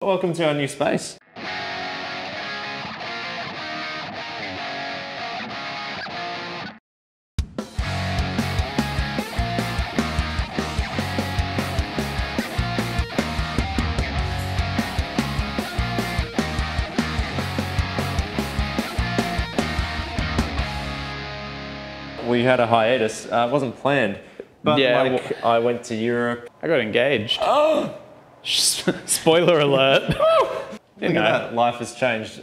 Welcome to our new space. We had a hiatus. It wasn't planned, but Yeah, I went to Europe. I got engaged. Oh, Spoiler alert. look at that! Life has changed.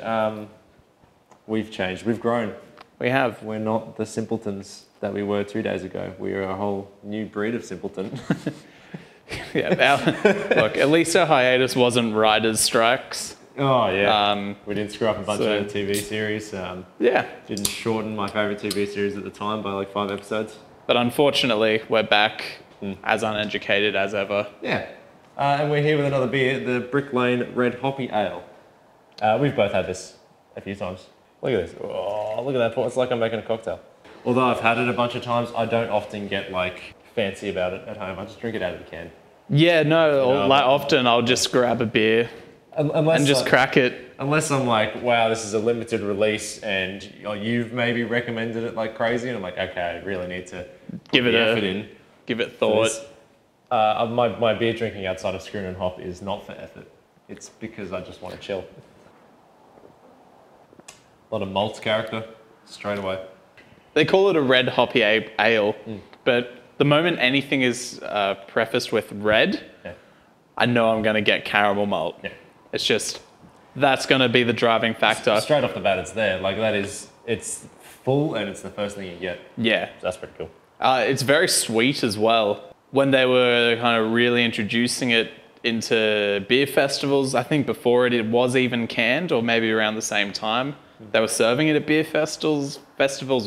We've changed. We've grown. We have. We're not the simpletons that we were 2 days ago. We are a whole new breed of simpleton. Look, at least our hiatus wasn't writer's strikes. Oh yeah. We didn't screw up a bunch of TV series. Yeah. Didn't shorten my favourite TV series at the time by like 5 episodes. But unfortunately, we're back as uneducated as ever. Yeah. And we're here with another beer, the Brick Lane Red Hoppy Ale. We've both had this a few times. Look at this. Oh, look at that. It's like I'm making a cocktail. Although I've had it a bunch of times, I don't often get like fancy about it at home. I just drink it out of the can. Yeah, no, like often I'll just grab a beer and just crack it. Unless I'm like, wow, this is a limited release and you've maybe recommended it like crazy, and I'm like, okay, I really need to Give it effort in. Give it thought. My beer drinking outside of Schooner Hopp is not for effort. It's because I just want to chill. A lot of malt character straight away. They call it a red hoppy ale, but the moment anything is prefaced with red, I know I'm going to get caramel malt. Yeah. It's just, that's going to be the driving factor. Straight off the bat, it's there. Like it's full and it's the first thing you get. Yeah. So that's pretty cool. It's very sweet as well. When they were kind of really introducing it into beer festivals, I think before it was even canned, or maybe around the same time, they were serving it at beer festivals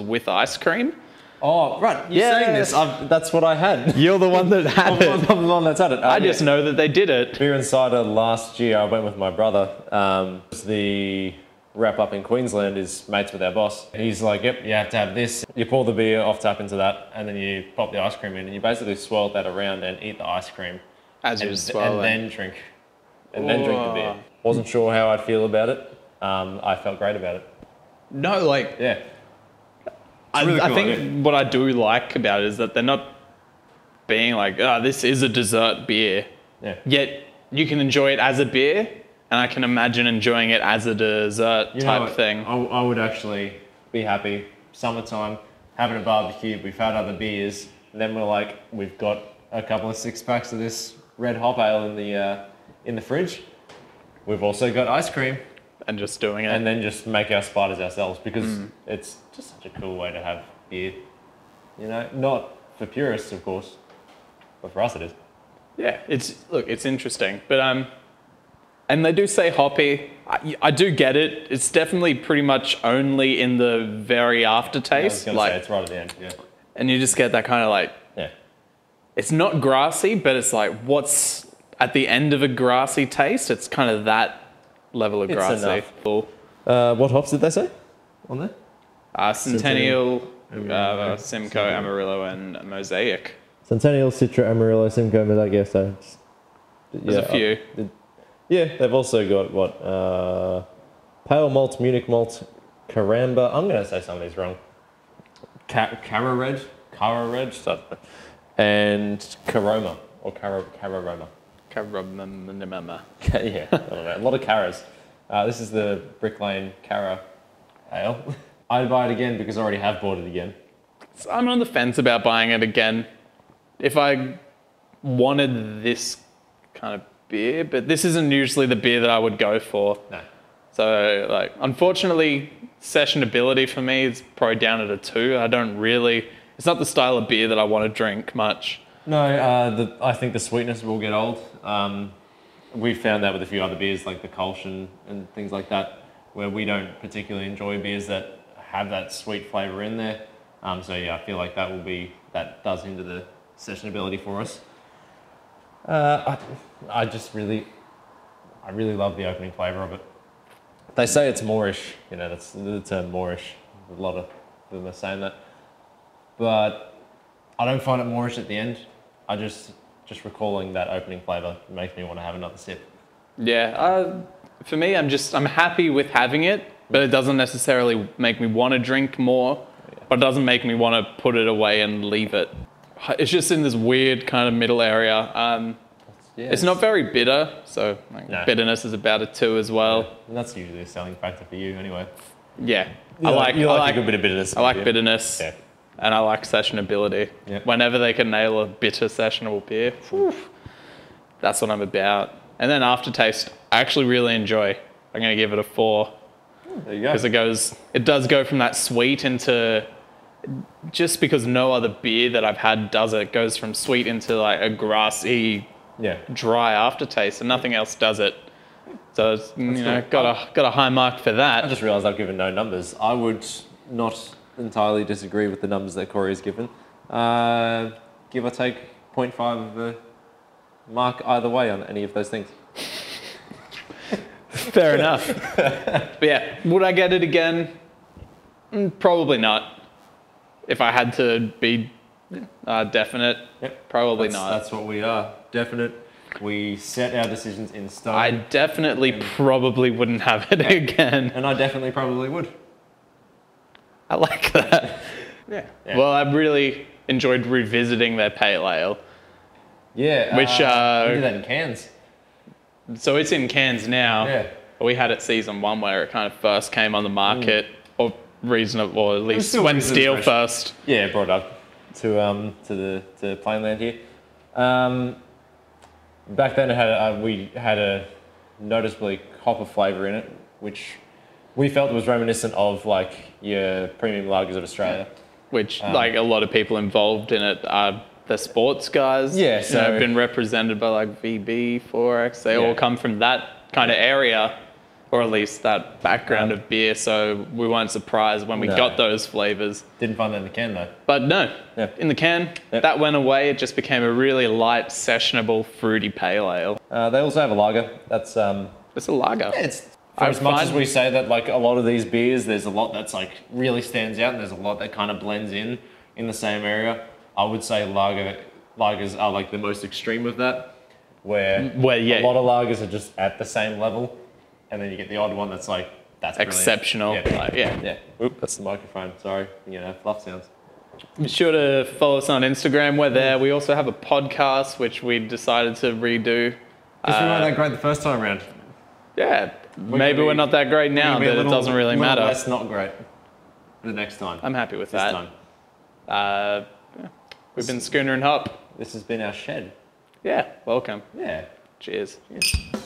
with ice cream. Oh, right. You're saying this. That's what I had. You're the one that had it. I'm the one that's had it. I just know that they did it. Beer and cider last year, I went with my brother. The wrap up in Queensland is mates with our boss. He's like, yep, you have to have this. You pour the beer off tap into that, and then you pop the ice cream in, and you basically swirl that around and eat the ice cream. As you swirl it. And then drink. And then drink the beer. Wasn't sure how I'd feel about it. I felt great about it. No, like... Yeah. Really cool, I think what I do like about it is that they're not being like, this is a dessert beer. Yeah. Yet you can enjoy it as a beer, and I can imagine enjoying it as a dessert type thing. I would actually be happy. Summertime, having a barbecue, we've had other beers, and then we're like, we've got a couple of 6-packs of this red hop ale in the fridge. We've also got ice cream. And just doing it. And then just make our spiders ourselves, because it's just such a cool way to have beer. You know, not for purists, of course, but for us it is. Yeah, it's interesting. But and they do say hoppy. I do get it. It's definitely pretty much only in the very aftertaste. I was going to say, it's right at the end, yeah. And you just get that kind of like, it's not grassy, but it's like, what's at the end of a grassy taste? It's kind of that level of grassy. What hops did they say on there? Centennial, Simcoe, Amarillo, and Mosaic. Centennial, Citra, Amarillo, Simcoe, Mosaic. Yeah, so there's a few. Yeah, they've also got what? Pale malt, Munich malt, Caramba. I'm going to say some of these wrong. Cara Red, and Caroma or Cararoma. Yeah, I don't know. A lot of Caras. This is the Brick Lane Cara Ale. I'd buy it again because I already have bought it again. So I'm on the fence about buying it again. If I wanted this kind of beer, but this isn't usually the beer that I would go for. No. So, like, unfortunately, sessionability for me is probably down at a 2. I don't really... It's not the style of beer that I want to drink much. No, I think the sweetness will get old. We've found that with a few other beers like the Kolsch and things like that, where we don't particularly enjoy beers that have that sweet flavour in there. So yeah, I feel like that does hinder the sessionability for us. I really love the opening flavour of it. They say it's moreish, you know, that's the term moreish. A lot of them are saying that. But I don't find it moreish at the end. I just recalling that opening flavour makes me want to have another sip. Yeah. For me, I'm happy with having it, but it doesn't necessarily make me want to drink more, but it doesn't make me want to put it away and leave it. It's just in this weird kind of middle area. It's not very bitter, so bitterness is about a 2 as well. Yeah. And that's usually a selling factor for you anyway. Yeah. You like a good bit of bitterness. I like bitterness. Yeah. And I like sessionability. Yeah. Whenever they can nail a bitter sessionable beer, whew, that's what I'm about. And then aftertaste, I actually really enjoy. I'm going to give it a 4. There you go. Because it does go from that sweet into, just because no other beer that I've had does it, it goes from sweet into like a grassy, dry aftertaste, and nothing else does it. So it's, got a high mark for that. I just realised I've given no numbers. I would not entirely disagree with the numbers that Corey has given. Give or take 0.5 of a mark either way on any of those things. Fair enough. But yeah, would I get it again? Probably not. If I had to be definite, probably not. That's what we are. Definite. We set our decisions in stone. I definitely probably wouldn't have it again. And I definitely probably would. I like that. Yeah. Well, I really enjoyed revisiting their pale ale. Yeah. Which we did that in cans. So it's in cans now. Yeah. We had it season 1 where it kind of first came on the market, or reasonable, or at least when Steel first. Yeah, brought up to Plainland here. Back then, we had a noticeably copper flavour in it, which we felt was reminiscent of like your premium lagers of Australia. Which like a lot of people involved in it are the sports guys. Yeah, so have been represented by like VB, Forex. They all come from that kind of area, or at least that background of beer. So we weren't surprised when we got those flavors. Didn't find that in the can though. But no, in the can, that went away. It just became a really light, sessionable, fruity pale ale. They also have a lager. That's it's a lager. Yeah, it's as much as we say that like a lot of these beers, there's a lot that's like really stands out, and there's a lot that kind of blends in the same area. I would say lagers are like the most extreme of that, where a lot of lagers are just at the same level, and then you get the odd one that's like that's exceptional. Yeah. Oop, that's the microphone. Sorry, fluff sounds. Be sure to follow us on Instagram. We're there. We also have a podcast which we decided to redo. Because we weren't that great the first time around. Yeah, maybe we're not that great now, but it doesn't really matter. That's not great. The next time. I'm happy with that. We've been Schooner and Hopp. This has been our shed. Yeah, welcome. Yeah. Cheers. Cheers.